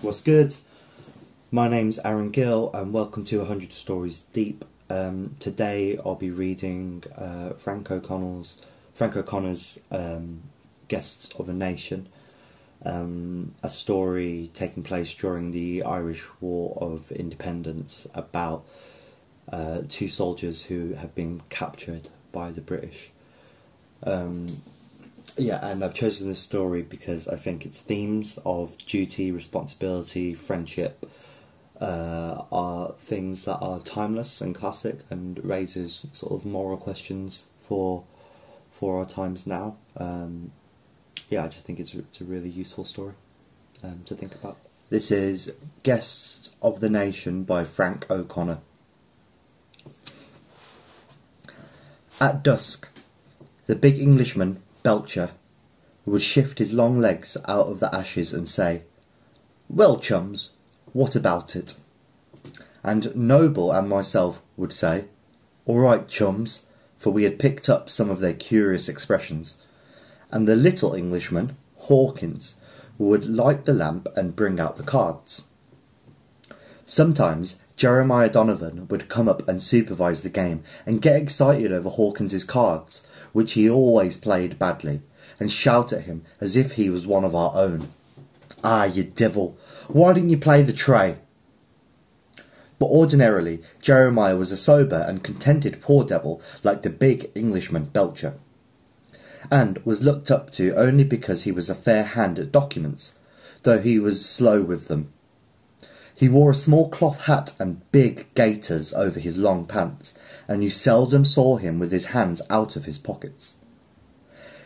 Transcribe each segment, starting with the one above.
What's good? My name's Arron Gill and welcome to 100 Stories Deep. Today I'll be reading Frank O'Connor's Guests of a Nation, a story taking place during the Irish War of Independence about two soldiers who have been captured by the British. And I've chosen this story because I think its themes of duty, responsibility, friendship are things that are timeless and classic and raises sort of moral questions for our times now. I just think it's a really useful story to think about. This is Guests of the Nation by Frank O'Connor. At dusk, the big Englishman, Belcher, would shift his long legs out of the ashes and say, "Well, chums, what about it?" And Noble and myself would say, "All right, chums," for we had picked up some of their curious expressions. And the little Englishman, Hawkins, would light the lamp and bring out the cards. Sometimes Jeremiah Donovan would come up and supervise the game and get excited over Hawkins's cards, which he always played badly, and shout at him as if he was one of our own. "Ah, you devil, why didn't you play the tray?" But ordinarily, Jeremiah was a sober and contented poor devil like the big Englishman Belcher, and was looked up to only because he was a fair hand at documents, though he was slow with them. He wore a small cloth hat and big gaiters over his long pants, and you seldom saw him with his hands out of his pockets.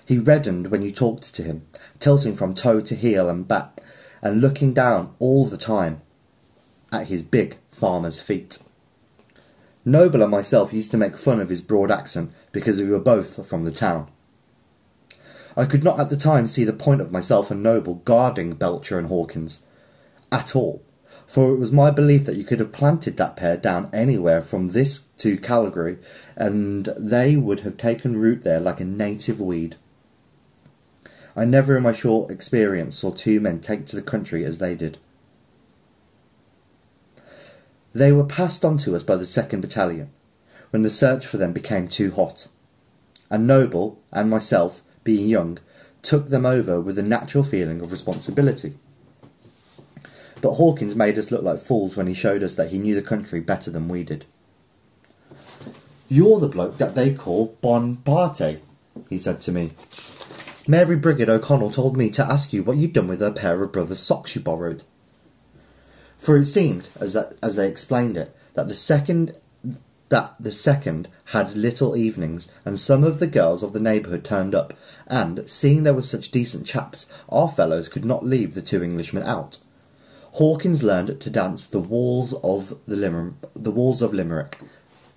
He reddened when you talked to him, tilting from toe to heel and back, and looking down all the time at his big farmer's feet. Noble and myself used to make fun of his broad accent because we were both from the town. I could not at the time see the point of myself and Noble guarding Belcher and Hawkins at all, for it was my belief that you could have planted that pair down anywhere from this to Calgary, and they would have taken root there like a native weed. I never in my short experience saw two men take to the country as they did. They were passed on to us by the 2nd Battalion, when the search for them became too hot, and Noble and myself, being young, took them over with a natural feeling of responsibility. But Hawkins made us look like fools when he showed us that he knew the country better than we did. "You're the bloke that they call Bon Parte," he said to me. "Mary Brigid O'Connell told me to ask you what you'd done with her pair of brother's socks you borrowed." For it seemed, as they explained it, that the second had little evenings, and some of the girls of the neighbourhood turned up, and, seeing there were such decent chaps, our fellows could not leave the two Englishmen out. Hawkins learned to dance the walls of Limerick,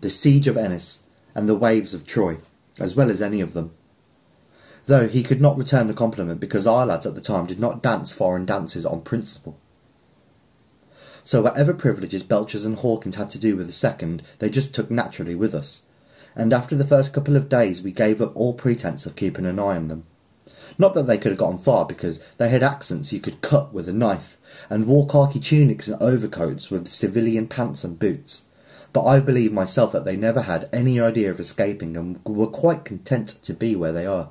the siege of Ennis, and the waves of Troy, as well as any of them, though he could not return the compliment because our lads at the time did not dance foreign dances on principle. So whatever privileges Belchers and Hawkins had to do with the second, they just took naturally with us, and after the first couple of days we gave up all pretence of keeping an eye on them. Not that they could have gotten far, because they had accents you could cut with a knife, and wore khaki tunics and overcoats with civilian pants and boots, but I believe myself that they never had any idea of escaping and were quite content to be where they are.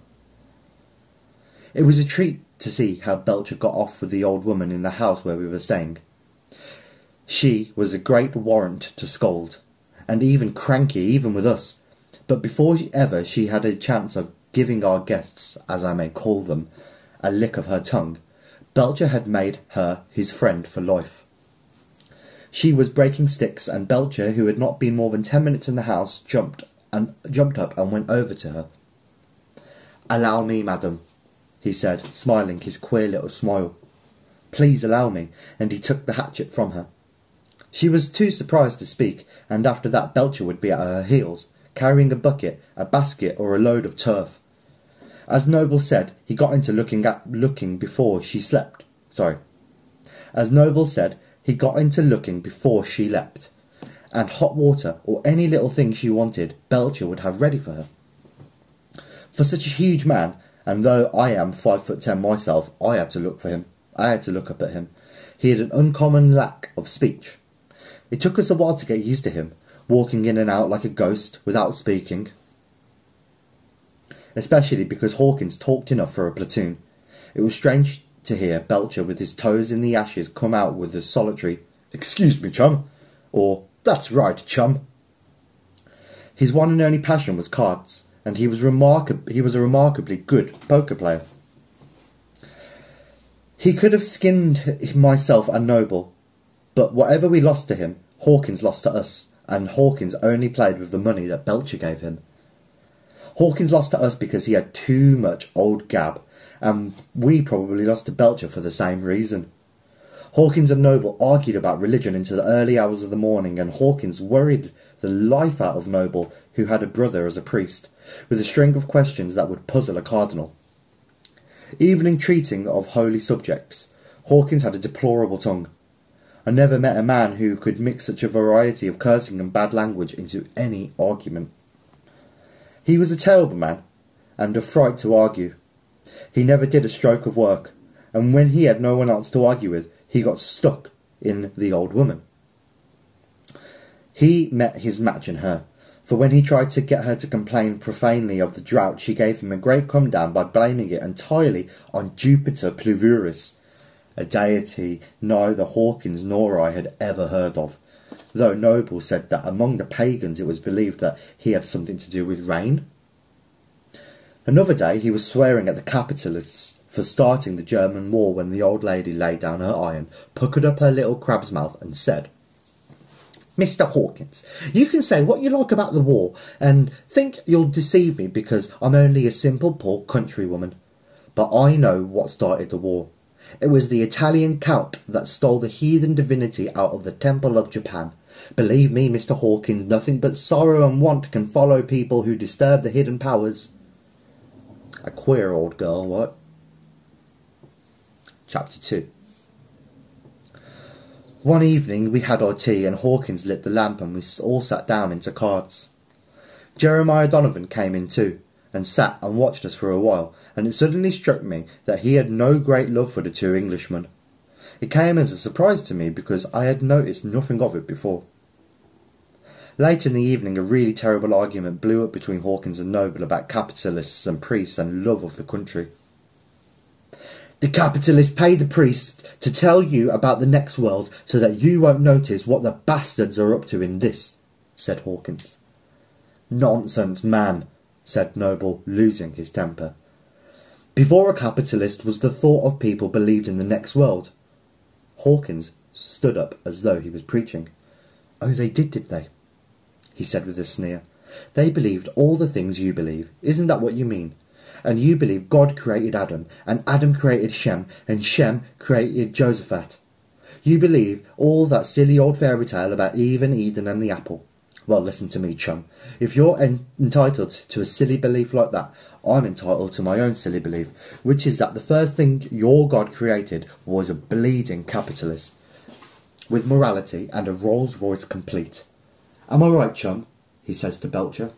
It was a treat to see how Belcher got off with the old woman in the house where we were staying. She was a great warrant to scold, and even cranky even with us, but before ever she had a chance of giving our guests, as I may call them, a lick of her tongue, Belcher had made her his friend for life. She was breaking sticks, and Belcher, who had not been more than 10 minutes in the house, jumped up and went over to her. "Allow me, madam," he said, smiling his queer little smile. "Please allow me," and he took the hatchet from her. She was too surprised to speak, and after that Belcher would be at her heels, carrying a bucket, a basket, or a load of turf. As Noble said, he got into looking before she slept. As Noble said, he got into looking before she leapt, and hot water, or any little thing she wanted, Belcher would have ready for her. For such a huge man, and though I am 5'10" myself, I had to look up at him. He had an uncommon lack of speech. It took us a while to get used to him, walking in and out like a ghost without speaking. Especially because Hawkins talked enough for a platoon. It was strange to hear Belcher with his toes in the ashes come out with a solitary, "Excuse me, chum," or "That's right, chum." His one and only passion was cards, and he was a remarkably good poker player. He could have skinned myself and Noble, but whatever we lost to him, Hawkins lost to us, and Hawkins only played with the money that Belcher gave him. Hawkins lost to us because he had too much old gab, and we probably lost to Belcher for the same reason. Hawkins and Noble argued about religion into the early hours of the morning, and Hawkins worried the life out of Noble, who had a brother as a priest, with a string of questions that would puzzle a cardinal. Even in treating of holy subjects, Hawkins had a deplorable tongue. I never met a man who could mix such a variety of cursing and bad language into any argument. He was a terrible man, and a fright to argue. He never did a stroke of work, and when he had no one else to argue with, he got stuck in the old woman. He met his match in her, for when he tried to get her to complain profanely of the drought, she gave him a great come-down by blaming it entirely on Jupiter Pluvius, a deity neither Hawkins nor I had ever heard of, though Noble said that among the pagans it was believed that he had something to do with rain. Another day he was swearing at the capitalists for starting the German war when the old lady laid down her iron, puckered up her little crab's mouth and said, "Mr. Hawkins, you can say what you like about the war and think you'll deceive me because I'm only a simple poor countrywoman. But I know what started the war. It was the Italian count that stole the heathen divinity out of the temple of Japan. Believe me, Mr. Hawkins, nothing but sorrow and want can follow people who disturb the hidden powers." A queer old girl, what? Chapter 2. One evening we had our tea and Hawkins lit the lamp and we all sat down into cards. Jeremiah Donovan came in too, and sat and watched us for a while, and it suddenly struck me that he had no great love for the two Englishmen. It came as a surprise to me because I had noticed nothing of it before. Late in the evening a really terrible argument blew up between Hawkins and Noble about capitalists and priests and love of the country. "The capitalists pay the priests to tell you about the next world so that you won't notice what the bastards are up to in this," said Hawkins. "Nonsense, man," said Noble, losing his temper. "Before a capitalist was the thought of people believed in the next world." Hawkins stood up as though he was preaching. "Oh, they did they?" he said with a sneer. "They believed all the things you believe. Isn't that what you mean? And you believe God created Adam, and Adam created Shem, and Shem created Josephat. You believe all that silly old fairy tale about Eve and Eden and the apple. Well, listen to me, chum. If you're entitled to a silly belief like that, I'm entitled to my own silly belief, which is that the first thing your God created was a bleeding capitalist, with morality and a Rolls Royce complete. Am I right, chum?" he says to Belcher.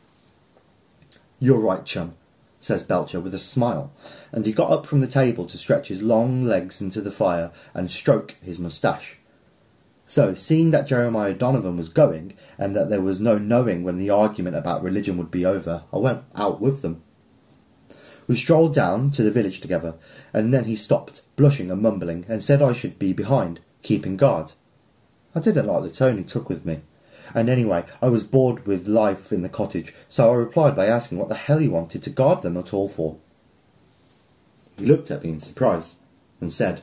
"You're right, chum," says Belcher with a smile, and he got up from the table to stretch his long legs into the fire and stroke his moustache. So, seeing that Jeremiah Donovan was going, and that there was no knowing when the argument about religion would be over, I went out with them. We strolled down to the village together, and then he stopped, blushing and mumbling, and said I should be behind, keeping guard. I didn't like the tone he took with me, and anyway, I was bored with life in the cottage, so I replied by asking what the hell he wanted to guard them at all for. He looked at me in surprise, and said,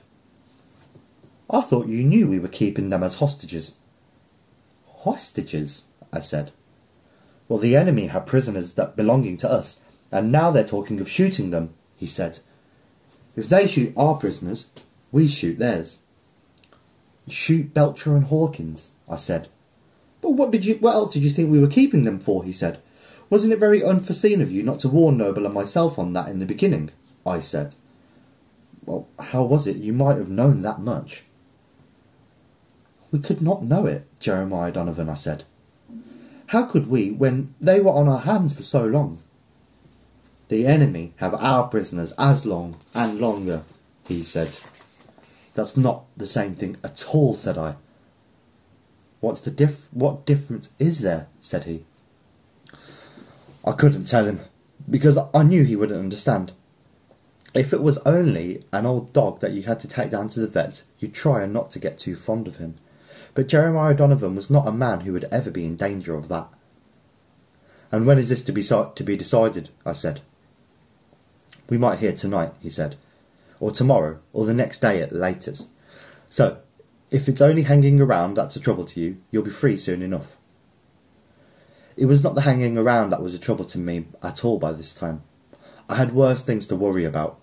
"I thought you knew we were keeping them as hostages." "Hostages?" I said. "Well, the enemy had prisoners that belonging to us, and now they're talking of shooting them," he said. "If they shoot our prisoners, we shoot theirs." "Shoot Belcher and Hawkins," I said. "But what else did you think we were keeping them for?" he said. "Wasn't it very unforeseen of you not to warn Noble and myself on that in the beginning?" I said. "Well, how was it you might have known that much?" "We could not know it, Jeremiah Donovan," I said. "How could we, when they were on our hands for so long?" "The enemy have our prisoners as long and longer," he said. "That's not the same thing at all," said I. "What difference is there?" said he. I couldn't tell him, because I knew he wouldn't understand. If it was only an old dog that you had to take down to the vet's, you'd try and not to get too fond of him. But Jeremiah Donovan was not a man who would ever be in danger of that. "And when is this to be decided?" I said. "We might hear tonight," he said, "or tomorrow, or the next day at latest. So, if it's only hanging around that's a trouble to you, you'll be free soon enough." It was not the hanging around that was a trouble to me at all by this time. I had worse things to worry about.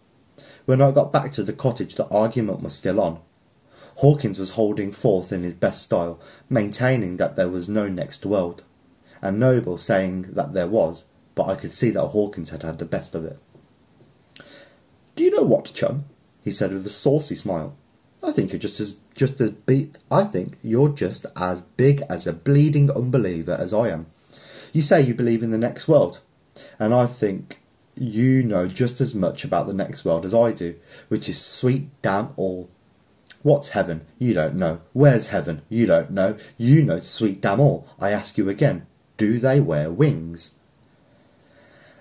When I got back to the cottage, the argument was still on. Hawkins was holding forth in his best style, maintaining that there was no next world, and Noble saying that there was, but I could see that Hawkins had had the best of it. "Do you know what, chum?" he said with a saucy smile. I think you're just as big as a bleeding unbeliever as I am. You say you believe in the next world, and I think you know just as much about the next world as I do, which is sweet damn all. What's heaven? You don't know. Where's heaven? You don't know. You know sweet damn all. I ask you again, do they wear wings?"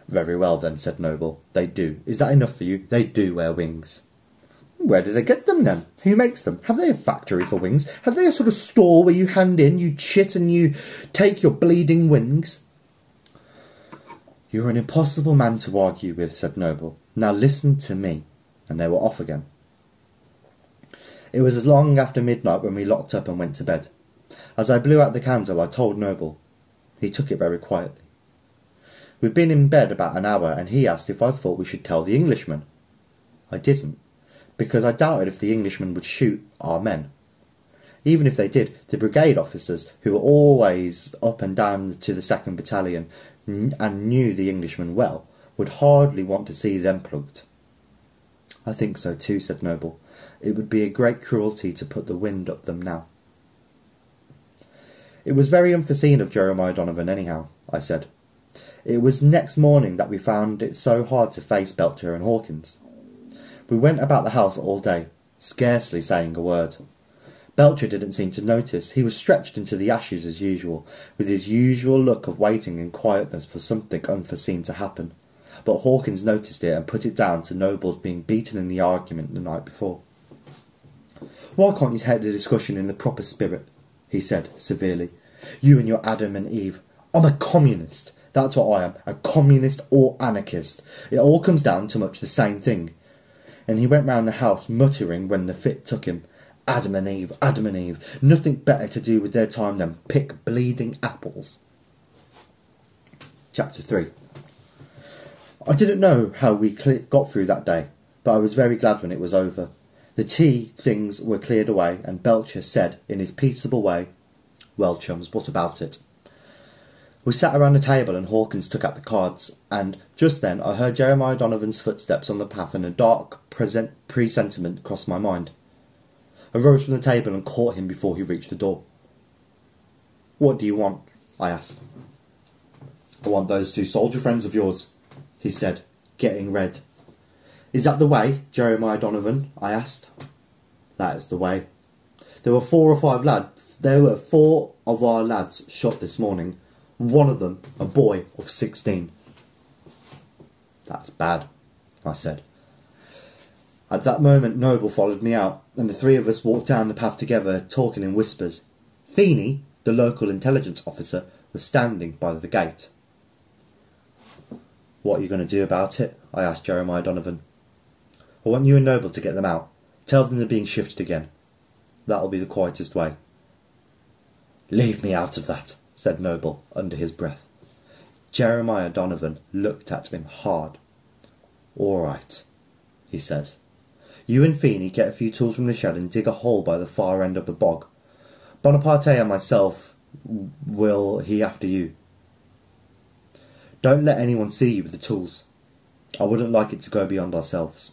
"Very well then," said Noble. "They do. Is that enough for you? They do wear wings." "Where do they get them then? Who makes them? Have they a factory for wings? Have they a sort of store where you hand in, you chit, and you take your bleeding wings?" "You're an impossible man to argue with," said Noble. "Now listen to me." And they were off again. It was as long after midnight when we locked up and went to bed. As I blew out the candle, I told Noble. He took it very quietly. We'd been in bed about an hour, and he asked if I thought we should tell the Englishman. I didn't, because I doubted if the Englishmen would shoot our men. Even if they did, the brigade officers, who were always up and down to the 2nd Battalion and knew the Englishmen well, would hardly want to see them plugged. "I think so too," said Noble. "It would be a great cruelty to put the wind up them now." "It was very unforeseen of Jeremiah Donovan anyhow," I said. "It was next morning that we found it so hard to face Belcher and Hawkins. We went about the house all day, scarcely saying a word. Belcher didn't seem to notice. He was stretched into the ashes as usual, with his usual look of waiting in quietness for something unforeseen to happen. But Hawkins noticed it and put it down to Noble's being beaten in the argument the night before. "Why can't you take the discussion in the proper spirit?" he said severely. "You and your Adam and Eve. I'm a communist. That's what I am, a communist or anarchist. It all comes down to much the same thing." And he went round the house muttering when the fit took him. Adam and Eve, Adam and Eve. Nothing better to do with their time than pick bleeding apples. Chapter 3. I didn't know how we got through that day, but I was very glad when it was over. The tea things were cleared away, and Belcher said in his peaceable way, "Well, chums, what about it?" We sat around the table and Hawkins took out the cards, and just then I heard Jeremiah Donovan's footsteps on the path, and a dark presentiment crossed my mind. I rose from the table and caught him before he reached the door. "What do you want?" I asked. "I want those 2 soldier friends of yours," he said, getting red. "Is that the way, Jeremiah Donovan?" I asked. "That is the way. There were 4 of our lads shot this morning. One of them a boy of 16. "That's bad," I said. At that moment Noble followed me out, and the 3 of us walked down the path together, talking in whispers. Feeney, the local intelligence officer, was standing by the gate. "What are you going to do about it?" I asked Jeremiah Donovan. "I want you and Noble to get them out. Tell them they're being shifted again. That'll be the quietest way." "Leave me out of that," said Noble under his breath. Jeremiah Donovan looked at him hard. "All right," he said. "You and Feeney get a few tools from the shed and dig a hole by the far end of the bog. Bonaparte and myself will he after you. Don't let anyone see you with the tools. I wouldn't like it to go beyond ourselves."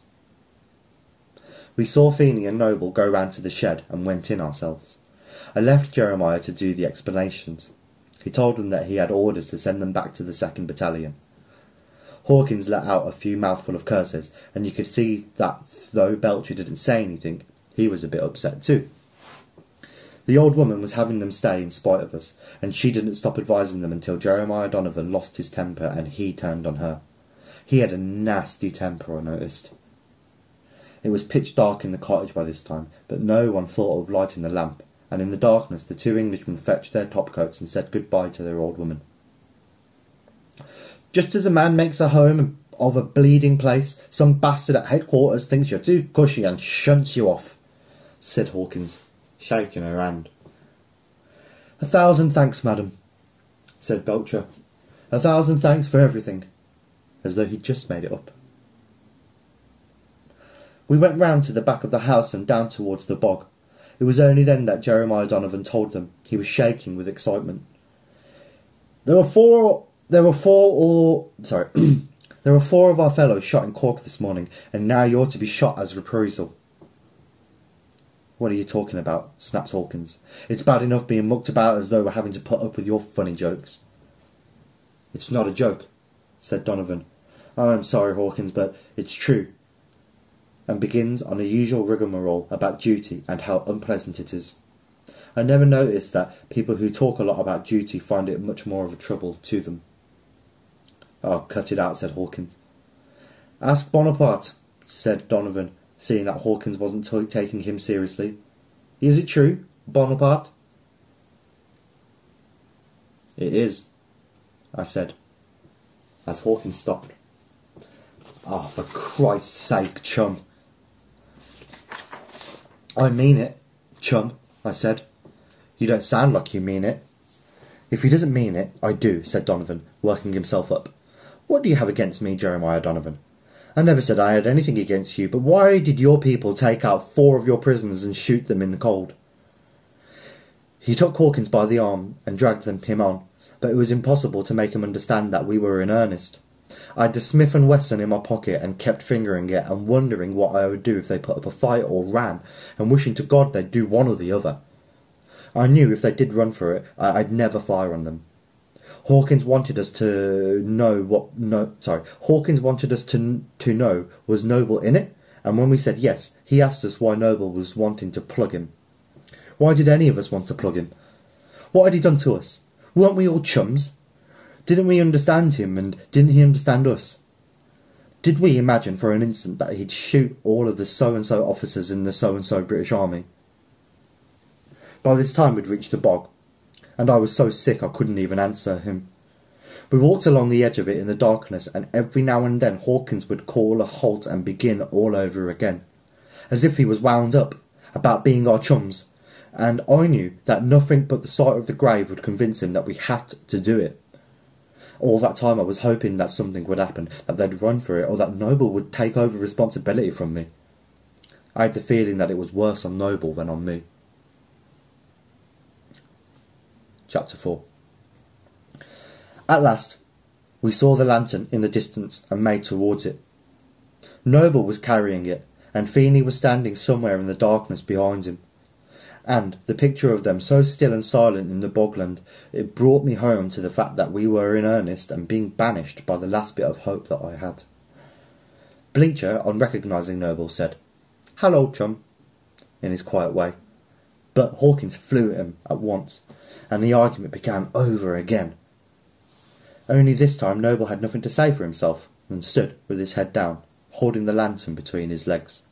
We saw Feeney and Noble go round to the shed and went in ourselves. I left Jeremiah to do the explanations. He told them that he had orders to send them back to the 2nd Battalion. Hawkins let out a few mouthful of curses, and you could see that though Belcher didn't say anything, He was a bit upset too. The old woman was having them stay in spite of us, and she didn't stop advising them until Jeremiah Donovan lost his temper and he turned on her. He had a nasty temper, I noticed. It was pitch dark in the cottage by this time, but no one thought of lighting the lamp, and in the darkness the two Englishmen fetched their topcoats and said goodbye to their old woman. "Just as a man makes a home of a bleeding place, some bastard at headquarters thinks you're too cushy and shunts you off," said Hawkins, shaking her hand. "1,000 thanks, madam," said Belcher. "1,000 thanks for everything," as though he'd just made it up. We went round to the back of the house and down towards the bog. It was only then that Jeremiah Donovan told them. He was shaking with excitement. There were four of our fellows shot in Cork this morning, and now you're to be shot as reprisal." "What are you talking about?" snaps Hawkins. "It's bad enough being mucked about as though we're having to put up with your funny jokes." "It's not a joke," said Donovan. "Oh, I'm sorry, Hawkins, but it's true," and begins on a usual rigmarole about duty and how unpleasant it is. I never noticed that people who talk a lot about duty find it much more of a trouble to them. "Oh, cut it out," said Hawkins. "Ask Bonaparte," said Donovan, seeing that Hawkins wasn't taking him seriously. "Is it true, Bonaparte?" "It is," I said, as Hawkins stopped. "Oh, for Christ's sake, chum." "I mean it, chum," I said. "You don't sound like you mean it." "If he doesn't mean it, I do," said Donovan, working himself up. "What do you have against me, Jeremiah Donovan? I never said I had anything against you, but why did your people take out 4 of your prisoners and shoot them in the cold?" He took Hawkins by the arm and dragged him on, but it was impossible to make him understand that we were in earnest. I had the Smith & Wesson in my pocket and kept fingering it and wondering what I would do if they put up a fight or ran, and wishing to God they'd do one or the other. I knew if they did run for it, I'd never fire on them. Hawkins wanted us to know was Noble in it, and when we said yes, he asked us why Noble was wanting to plug him. Why did any of us want to plug him? What had he done to us? Weren't we all chums? Didn't we understand him, and didn't he understand us? Did we imagine for an instant that he'd shoot all of the so-and-so officers in the so-and-so British Army? By this time we'd reached the bog, and I was so sick I couldn't even answer him. We walked along the edge of it in the darkness, and every now and then Hawkins would call a halt and begin all over again, as if he was wound up about being our chums, and I knew that nothing but the sight of the grave would convince him that we had to do it. All that time I was hoping that something would happen, that they'd run for it, or that Noble would take over responsibility from me. I had the feeling that it was worse on Noble than on me. Chapter 4. At last, we saw the lantern in the distance and made towards it. Noble was carrying it, and Feeney was standing somewhere in the darkness behind him. And the picture of them so still and silent in the bogland, it brought me home to the fact that we were in earnest and being banished by the last bit of hope that I had. Bleacher, on recognising Noble, said, "Hello, chum," in his quiet way. But Hawkins flew at him at once, and the argument began over again. Only this time Noble had nothing to say for himself, and stood with his head down, holding the lantern between his legs.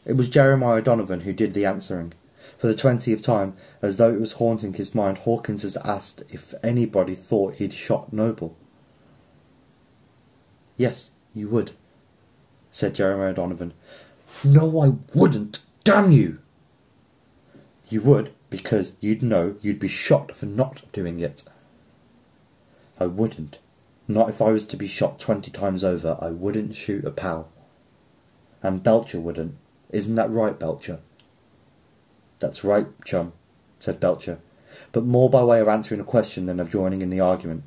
It was Jeremiah Donovan who did the answering. For the 20th time, as though it was haunting his mind, Hawkins has asked if anybody thought he'd shot Noble. "Yes, you would," said Jeremiah Donovan. "No, I wouldn't, damn you!" "You would, because you'd know you'd be shot for not doing it." "I wouldn't. Not if I was to be shot 20 times over. I wouldn't shoot a pal. And Belcher wouldn't. Isn't that right, Belcher?" "That's right, chum," said Belcher, but more by way of answering a question than of joining in the argument.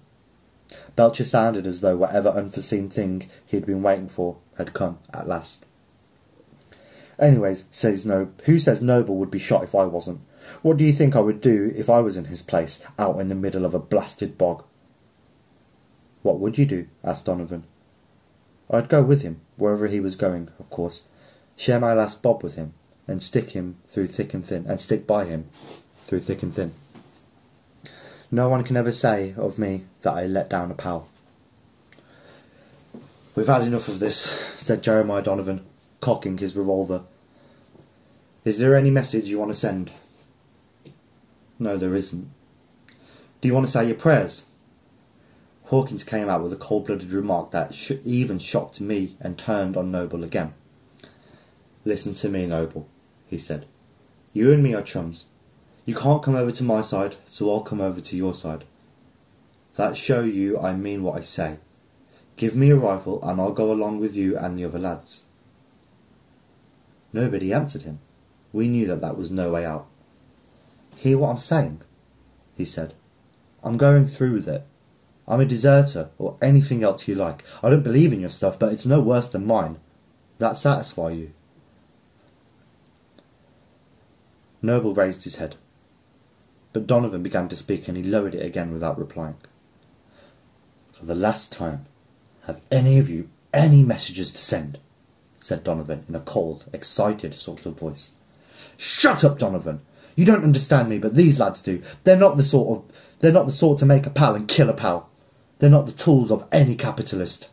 Belcher sounded as though whatever unforeseen thing he had been waiting for had come at last. "Anyways, who says Noble would be shot if I wasn't? What do you think I would do if I was in his place, out in the middle of a blasted bog?" "What would you do?" asked Donovan. "I'd go with him, wherever he was going, of course. Share my last bob with him. and stick him through thick and thin, and stick by him through thick and thin. No one can ever say of me that I let down a pal. We've had enough of this, said Jeremiah Donovan, cocking his revolver. Is there any message you want to send? No, there isn't. Do you want to say your prayers? Hawkins came out with a cold-blooded remark that even shocked me and turned on Noble again. Listen to me, Noble, he said. You and me are chums. You can't come over to my side, so I'll come over to your side. That show you I mean what I say. Give me a rifle and I'll go along with you and the other lads. Nobody answered him. We knew that was no way out. Hear what I'm saying? He said. I'm going through with it. I'm a deserter, or anything else you like. I don't believe in your stuff, but it's no worse than mine. That satisfy you? Noble raised his head. But Donovan began to speak, and he lowered it again without replying. For the last time, have any of you any messages to send? Said Donovan in a cold, excited sort of voice. Shut up, Donovan! You don't understand me, but these lads do. They're not the sort to make a pal and kill a pal. They're not the tools of any capitalist.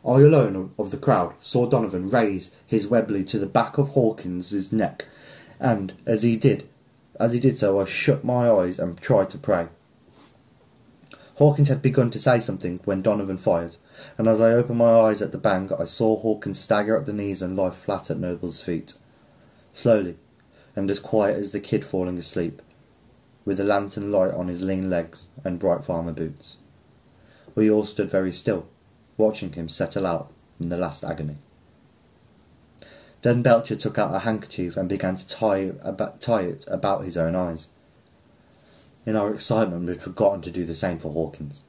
I alone of the crowd saw Donovan raise his Webley to the back of Hawkins's neck, and as he did so, I shut my eyes and tried to pray. Hawkins had begun to say something when Donovan fired, and as I opened my eyes at the bang, I saw Hawkins stagger at the knees and lie flat at Noble's feet. Slowly, and as quiet as the kid falling asleep, with the lantern light on his lean legs and bright farmer boots. We all stood very still, watching him settle out in the last agony. Then Belcher took out a handkerchief and began to tie it about his own eyes. In our excitement we had forgotten to do the same for Hawkins,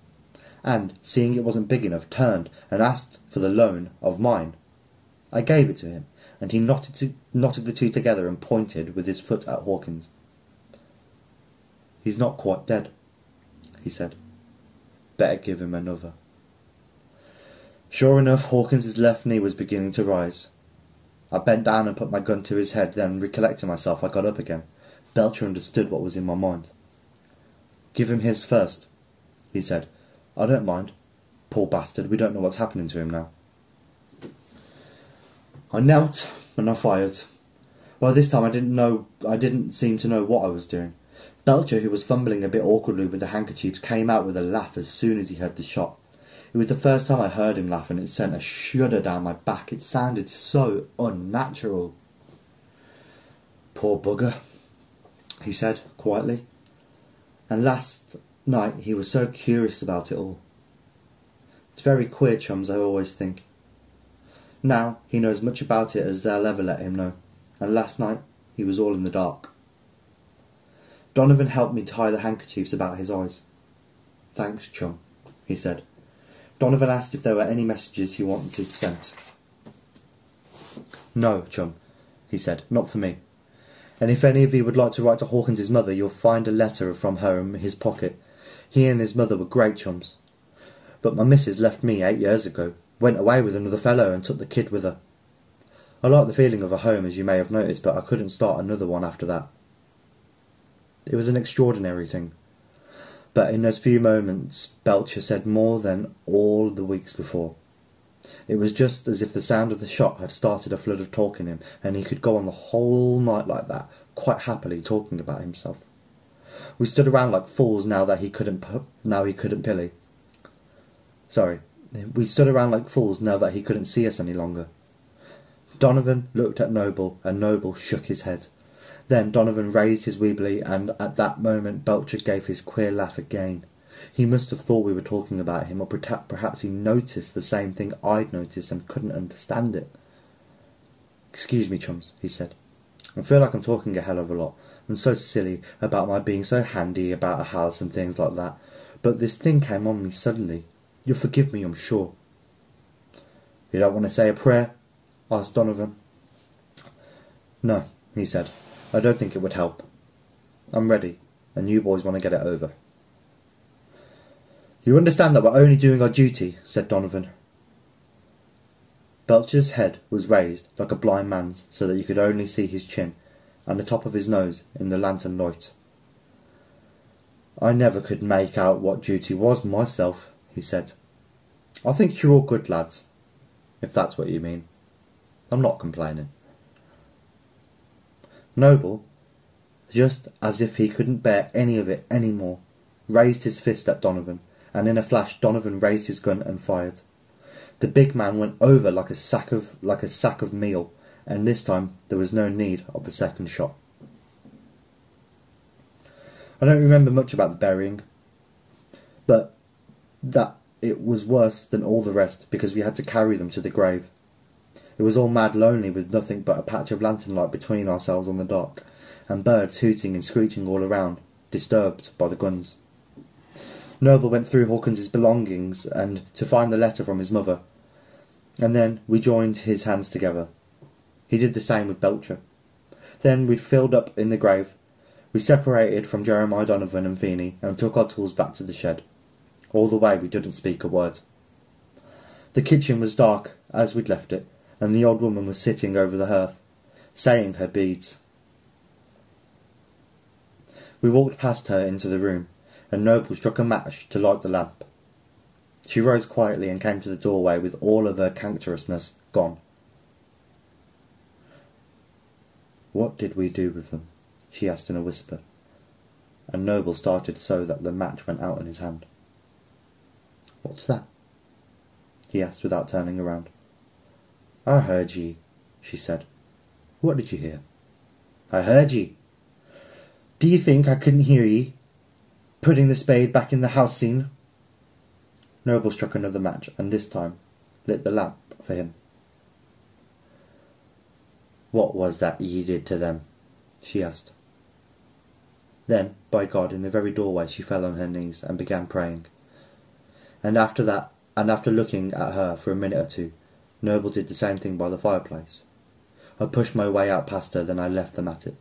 and, seeing it wasn't big enough, turned and asked for the loan of mine. I gave it to him, and he knotted the two together and pointed with his foot at Hawkins. He's not quite dead, he said. Better give him another. Sure enough, Hawkins's left knee was beginning to rise. I bent down and put my gun to his head, then, recollecting myself, I got up again. Belcher understood what was in my mind. Give him his first, he said. I don't mind. Poor bastard, we don't know what's happening to him now. I knelt and I fired. By this time I didn't seem to know what I was doing. Belcher, who was fumbling a bit awkwardly with the handkerchiefs, came out with a laugh as soon as he heard the shot. It was the first time I heard him laugh, and it sent a shudder down my back. It sounded so unnatural. Poor bugger, he said quietly. And last night he was so curious about it all. It's very queer, chums, I always think. Now he knows much about it as they'll ever let him know, and last night he was all in the dark. Donovan helped me tie the handkerchiefs about his eyes. Thanks, chum, he said. Donovan asked if there were any messages he wanted sent. No, chum, he said, not for me. And if any of you would like to write to Hawkins's mother, you'll find a letter from her in his pocket. He and his mother were great chums. But my missus left me 8 years ago, went away with another fellow and took the kid with her. I like the feeling of a home, as you may have noticed, but I couldn't start another one after that. It was an extraordinary thing. But in those few moments, Belcher said more than all the weeks before. It was just as if the sound of the shot had started a flood of talk in him, and he could go on the whole night like that, quite happily talking about himself. We stood around like fools now he couldn't see us any longer. Donovan looked at Noble, and Noble shook his head. Then Donovan raised his Webley, and at that moment Belcher gave his queer laugh again. He must have thought we were talking about him, or perhaps he noticed the same thing I'd noticed and couldn't understand it. Excuse me, chums, he said. I feel like I'm talking a hell of a lot. I'm so silly about my being so handy about a house and things like that. But this thing came on me suddenly. You'll forgive me, I'm sure. You don't want to say a prayer? Asked Donovan. No, he said. I don't think it would help. I'm ready, and you boys want to get it over. You understand that we're only doing our duty, said Donovan. Belcher's head was raised like a blind man's, so that you could only see his chin and the top of his nose in the lantern light. "I never could make out what duty was myself," he said. "I think you're all good lads, if that's what you mean. I'm not complaining." Noble, just as if he couldn't bear any of it any more, raised his fist at Donovan, and in a flash Donovan raised his gun and fired. The big man went over like a sack of meal, and this time there was no need of the second shot. I don't remember much about the burying, but that it was worse than all the rest because we had to carry them to the grave. It was all mad lonely with nothing but a patch of lantern light between ourselves on the dock, and birds hooting and screeching all around, disturbed by the guns. Noble went through Hawkins's belongings and to find the letter from his mother, and then we joined his hands together. He did the same with Belcher. Then we'd filled up in the grave. We separated from Jeremiah Donovan and Feeney and took our tools back to the shed. All the way we didn't speak a word. The kitchen was dark as we'd left it, and the old woman was sitting over the hearth, saying her beads. We walked past her into the room, and Noble struck a match to light the lamp. She rose quietly and came to the doorway with all of her cantankerousness gone. "What did we do with them?" she asked in a whisper, and Noble started so that the match went out in his hand. "What's that?" he asked without turning around. "I heard ye," she said. "What did you hear?" "I heard ye." "Do you think I couldn't hear ye? Putting the spade back in the house scene?" Noble struck another match, and this time lit the lamp for him. "What was that ye did to them?" she asked. Then, by God, in the very doorway she fell on her knees and began praying. And after that, and after looking at her for a minute or two, Noble did the same thing by the fireplace. I pushed my way out past her, then I left them at it.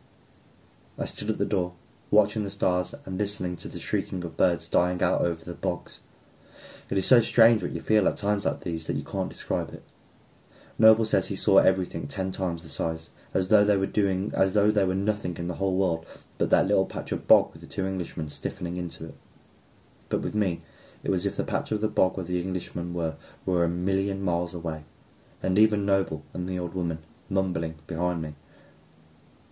I stood at the door, watching the stars and listening to the shrieking of birds dying out over the bogs. It is so strange what you feel at times like these that you can't describe it. Noble says he saw everything 10 times the size, as though there were nothing in the whole world but that little patch of bog with the 2 Englishmen stiffening into it. But with me, it was as if the patch of the bog where the Englishmen were a million miles away, and even Noble and the old woman mumbling behind me,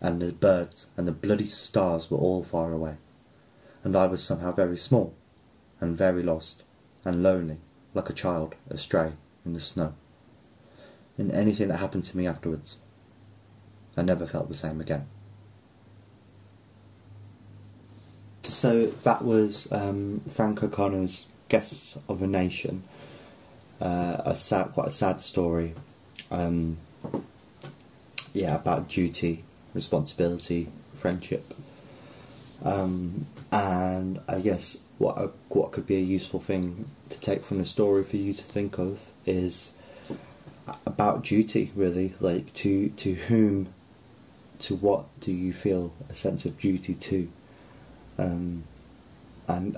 and the birds and the bloody stars were all far away, and I was somehow very small, and very lost, and lonely, like a child astray in the snow. In anything that happened to me afterwards, I never felt the same again. So that was Frank O'Connor's Guests of a Nation. Quite a sad story. About duty, responsibility, friendship, and I guess what could be a useful thing to take from the story for you to think of is about duty, really. Like, to whom, to what do you feel a sense of duty to, and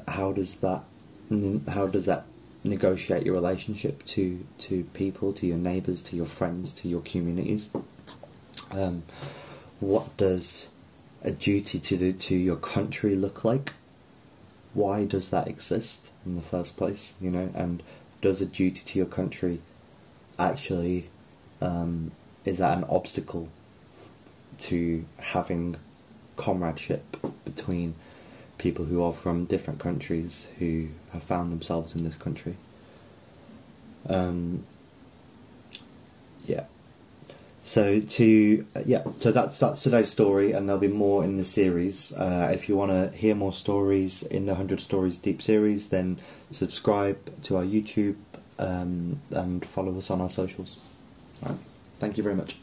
how does that negotiate your relationship to people, to your neighbours, to your friends, to your communities? What does a duty to your country look like? Why does that exist in the first place? And does a duty to your country actually is that an obstacle to having comradeship between people who are from different countries who have found themselves in this country? So that's today's story, and there'll be more in the series. If you want to hear more stories in the 100 Stories Deep series, then subscribe to our YouTube and follow us on our socials. All right. Thank you very much.